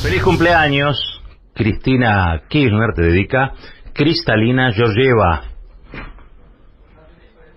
Feliz cumpleaños, Cristina Kirchner te dedica Cristalina Georgieva.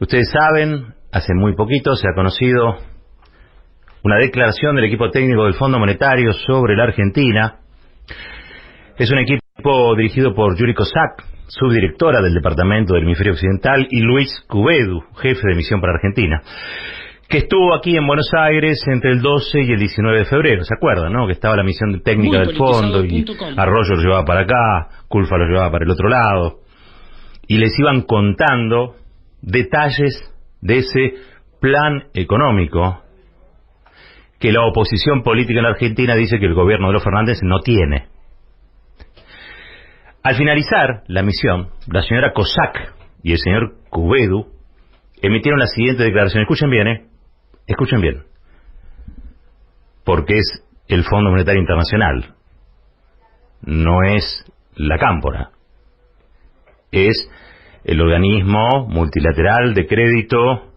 Ustedes saben, hace muy poquito se ha conocido una declaración del equipo técnico del Fondo Monetario sobre la Argentina. Es un equipo dirigido por Yuri Kozak, subdirectora del Departamento del Hemisferio Occidental, y Luis Cubedu, jefe de misión para Argentina, que estuvo aquí en Buenos Aires entre el 12 y el 19 de febrero. ¿Se acuerdan, no? Que estaba la misión técnica del fondo y Arroyo lo llevaba para acá, Culfa lo llevaba para el otro lado, y les iban contando detalles de ese plan económico que la oposición política en la Argentina dice que el gobierno de los Fernández no tiene. Al finalizar la misión, la señora Kozak y el señor Cubedu emitieron la siguiente declaración. Escuchen bien, escuchen bien, porque es el Fondo Monetario Internacional, no es la Cámpora, es el organismo multilateral de crédito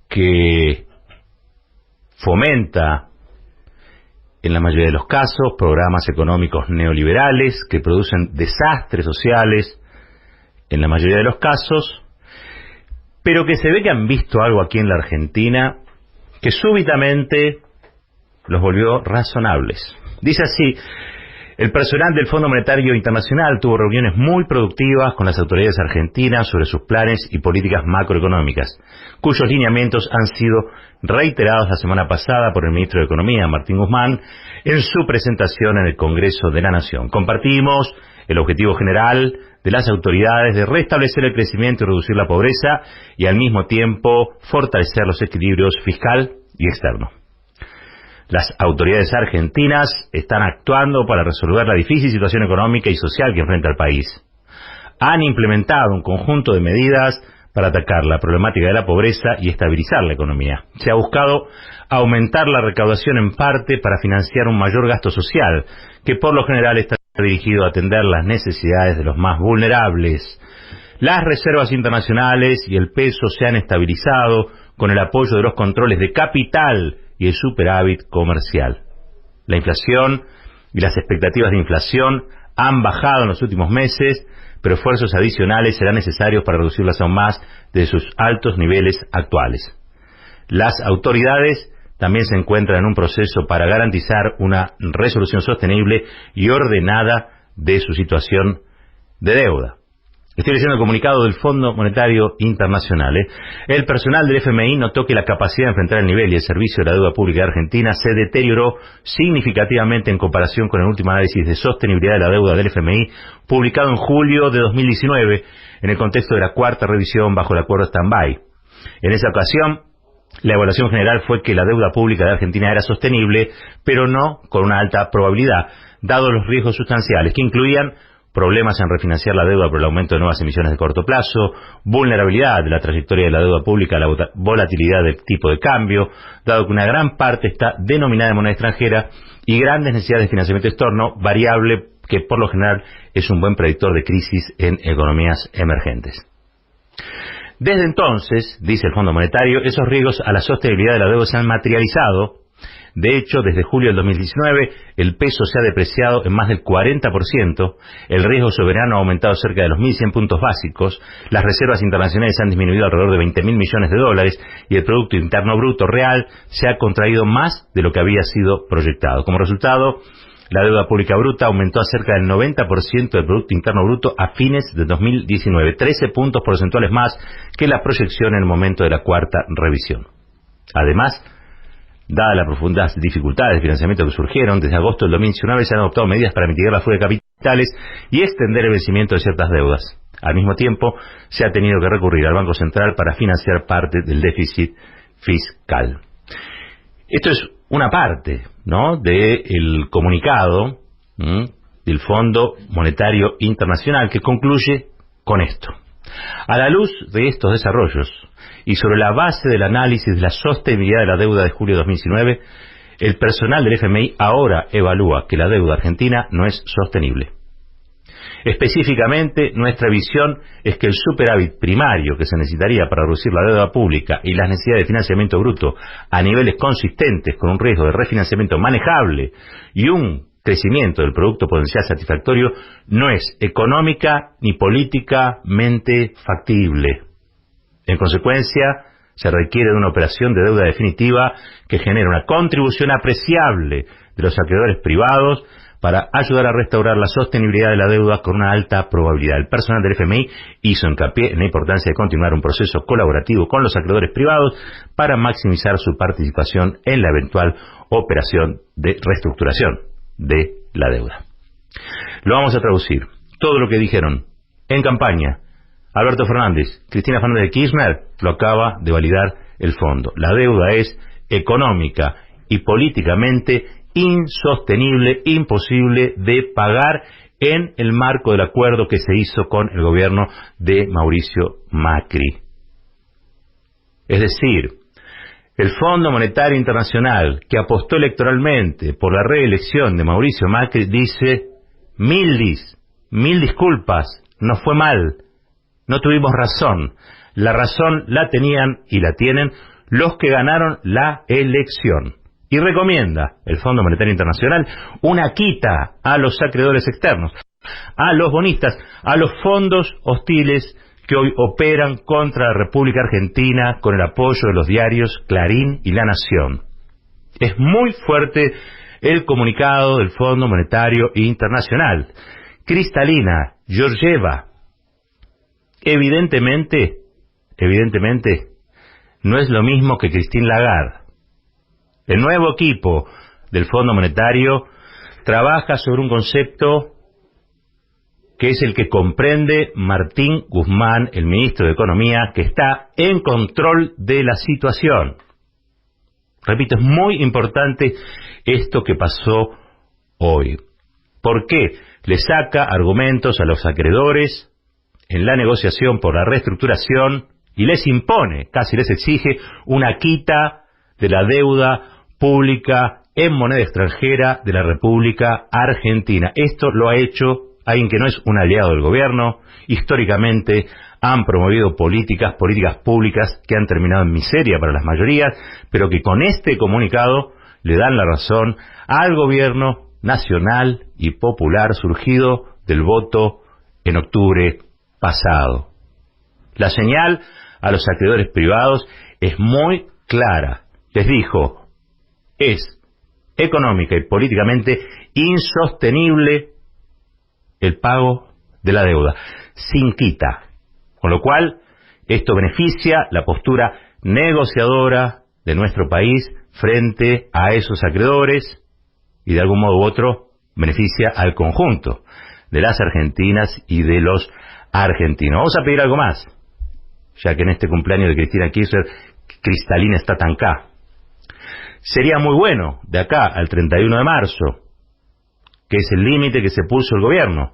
que fomenta, en la mayoría de los casos, programas económicos neoliberales que producen desastres sociales, en la mayoría de los casos, pero que se ve que han visto algo aquí en la Argentina que súbitamente los volvió razonables. Dice así: el personal del Fondo Monetario Internacional tuvo reuniones muy productivas con las autoridades argentinas sobre sus planes y políticas macroeconómicas, cuyos lineamientos han sido reiterados la semana pasada por el ministro de Economía, Martín Guzmán, en su presentación en el Congreso de la Nación. Compartimos el objetivo general de las autoridades de restablecer el crecimiento y reducir la pobreza y al mismo tiempo fortalecer los equilibrios fiscal y externo. Las autoridades argentinas están actuando para resolver la difícil situación económica y social que enfrenta el país. Han implementado un conjunto de medidas para atacar la problemática de la pobreza y estabilizar la economía. Se ha buscado aumentar la recaudación en parte para financiar un mayor gasto social, que por lo general está dirigido a atender las necesidades de los más vulnerables. Las reservas internacionales y el peso se han estabilizado con el apoyo de los controles de capital y el superávit comercial. La inflación y las expectativas de inflación han bajado en los últimos meses, pero esfuerzos adicionales serán necesarios para reducirlas aún más de sus altos niveles actuales. Las autoridades también se encuentran en un proceso para garantizar una resolución sostenible y ordenada de su situación de deuda. Estoy leyendo el comunicado del Fondo Monetario Internacional. El personal del FMI notó que la capacidad de enfrentar el nivel y el servicio de la deuda pública de Argentina se deterioró significativamente en comparación con el último análisis de sostenibilidad de la deuda del FMI publicado en julio de 2019 en el contexto de la cuarta revisión bajo el acuerdo stand-by. En esa ocasión, la evaluación general fue que la deuda pública de Argentina era sostenible, pero no con una alta probabilidad, dados los riesgos sustanciales que incluían problemas en refinanciar la deuda por el aumento de nuevas emisiones de corto plazo, vulnerabilidad de la trayectoria de la deuda pública a la volatilidad del tipo de cambio, dado que una gran parte está denominada en moneda extranjera, y grandes necesidades de financiamiento externo, variable que por lo general es un buen predictor de crisis en economías emergentes. Desde entonces, dice el Fondo Monetario, esos riesgos a la sostenibilidad de la deuda se han materializado. De hecho, desde julio del 2019, el peso se ha depreciado en más del 40%, el riesgo soberano ha aumentado cerca de los 1.100 puntos básicos, las reservas internacionales han disminuido alrededor de 20.000 millones de dólares y el Producto Interno Bruto real se ha contraído más de lo que había sido proyectado. Como resultado, la deuda pública bruta aumentó a cerca del 90% del Producto Interno Bruto a fines de 2019, 13 puntos porcentuales más que la proyección en el momento de la cuarta revisión. Además, dadas las profundas dificultades de financiamiento que surgieron, desde agosto del 2019 se han adoptado medidas para mitigar la fuga de capitales y extender el vencimiento de ciertas deudas. Al mismo tiempo, se ha tenido que recurrir al Banco Central para financiar parte del déficit fiscal. Esto es una parte, ¿no?, del comunicado del Fondo Monetario Internacional, que concluye con esto. A la luz de estos desarrollos y sobre la base del análisis de la sostenibilidad de la deuda de julio de 2019, el personal del FMI ahora evalúa que la deuda argentina no es sostenible. Específicamente, nuestra visión es que el superávit primario que se necesitaría para reducir la deuda pública y las necesidades de financiamiento bruto a niveles consistentes con un riesgo de refinanciamiento manejable y un crecimiento del producto potencial satisfactorio no es económica ni políticamente factible. En consecuencia, se requiere de una operación de deuda definitiva que genere una contribución apreciable de los acreedores privados para ayudar a restaurar la sostenibilidad de la deuda con una alta probabilidad. El personal del FMI hizo hincapié en la importancia de continuar un proceso colaborativo con los acreedores privados para maximizar su participación en la eventual operación de reestructuración de la deuda. Lo vamos a traducir. Todo lo que dijeron en campaña Alberto Fernández, Cristina Fernández de Kirchner, lo acaba de validar el fondo. La deuda es económica y políticamente insostenible, imposible de pagar en el marco del acuerdo que se hizo con el gobierno de Mauricio Macri. Es decir, el Fondo Monetario Internacional, que apostó electoralmente por la reelección de Mauricio Macri, dice: mil disculpas, nos fue mal, no tuvimos razón. La razón la tenían y la tienen los que ganaron la elección. Y recomienda el Fondo Monetario Internacional una quita a los acreedores externos, a los bonistas, a los fondos hostiles que hoy operan contra la República Argentina con el apoyo de los diarios Clarín y La Nación. Es muy fuerte el comunicado del Fondo Monetario Internacional. Cristalina Georgieva, evidentemente, no es lo mismo que Christine Lagarde. El nuevo equipo del Fondo Monetario trabaja sobre un concepto que es el que comprende Martín Guzmán, el ministro de Economía, que está en control de la situación. Repito, es muy importante esto que pasó hoy. ¿Por qué? Le saca argumentos a los acreedores en la negociación por la reestructuración y les impone, casi les exige, una quita de la deuda pública en moneda extranjera de la República Argentina. Esto lo ha hecho alguien que no es un aliado del gobierno. Históricamente han promovido políticas públicas que han terminado en miseria para las mayorías, pero que con este comunicado le dan la razón al gobierno nacional y popular surgido del voto en octubre pasado. La señal a los acreedores privados es muy clara. Les dijo: es económica y políticamente insostenible el pago de la deuda, sin quita. Con lo cual, esto beneficia la postura negociadora de nuestro país frente a esos acreedores y de algún modo u otro beneficia al conjunto de las argentinas y de los argentinos. Vamos a pedir algo más, ya que en este cumpleaños de Cristina Kirchner, Cristalina está tan acá. Sería muy bueno, de acá al 31 de marzo, que es el límite que se puso el gobierno,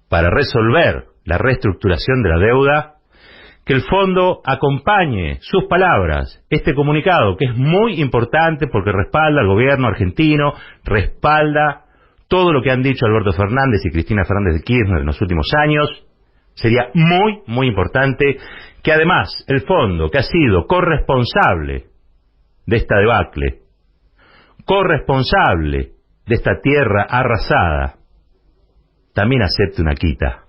para resolver la reestructuración de la deuda, que el fondo acompañe sus palabras, este comunicado, que es muy importante porque respalda al gobierno argentino, respalda todo lo que han dicho Alberto Fernández y Cristina Fernández de Kirchner en los últimos años. Sería muy importante que además el fondo, que ha sido corresponsable de esta debacle, corresponsable de esta tierra arrasada, también acepte una quita.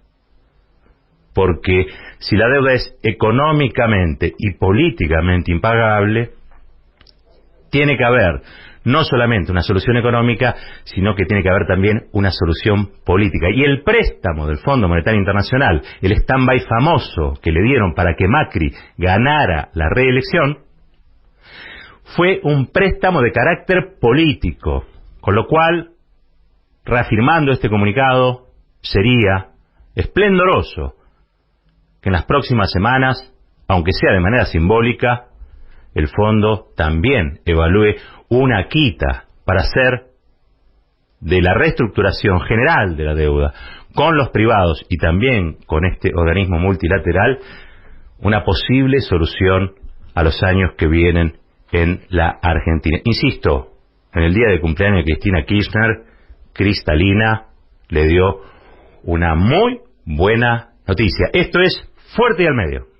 Porque si la deuda es económicamente y políticamente impagable, tiene que haber no solamente una solución económica, sino que tiene que haber también una solución política. Y el préstamo del Fondo Monetario Internacional, el stand-by famoso que le dieron para que Macri ganara la reelección, fue un préstamo de carácter político, con lo cual, reafirmando este comunicado, sería esplendoroso que en las próximas semanas, aunque sea de manera simbólica, el fondo también evalúe una quita para hacer de la reestructuración general de la deuda con los privados y también con este organismo multilateral una posible solución a los años que vienen en la Argentina. Insisto, en el día de cumpleaños de Cristina Kirchner, Cristalina le dio una muy buena noticia. Esto es Fuerte y al Medio.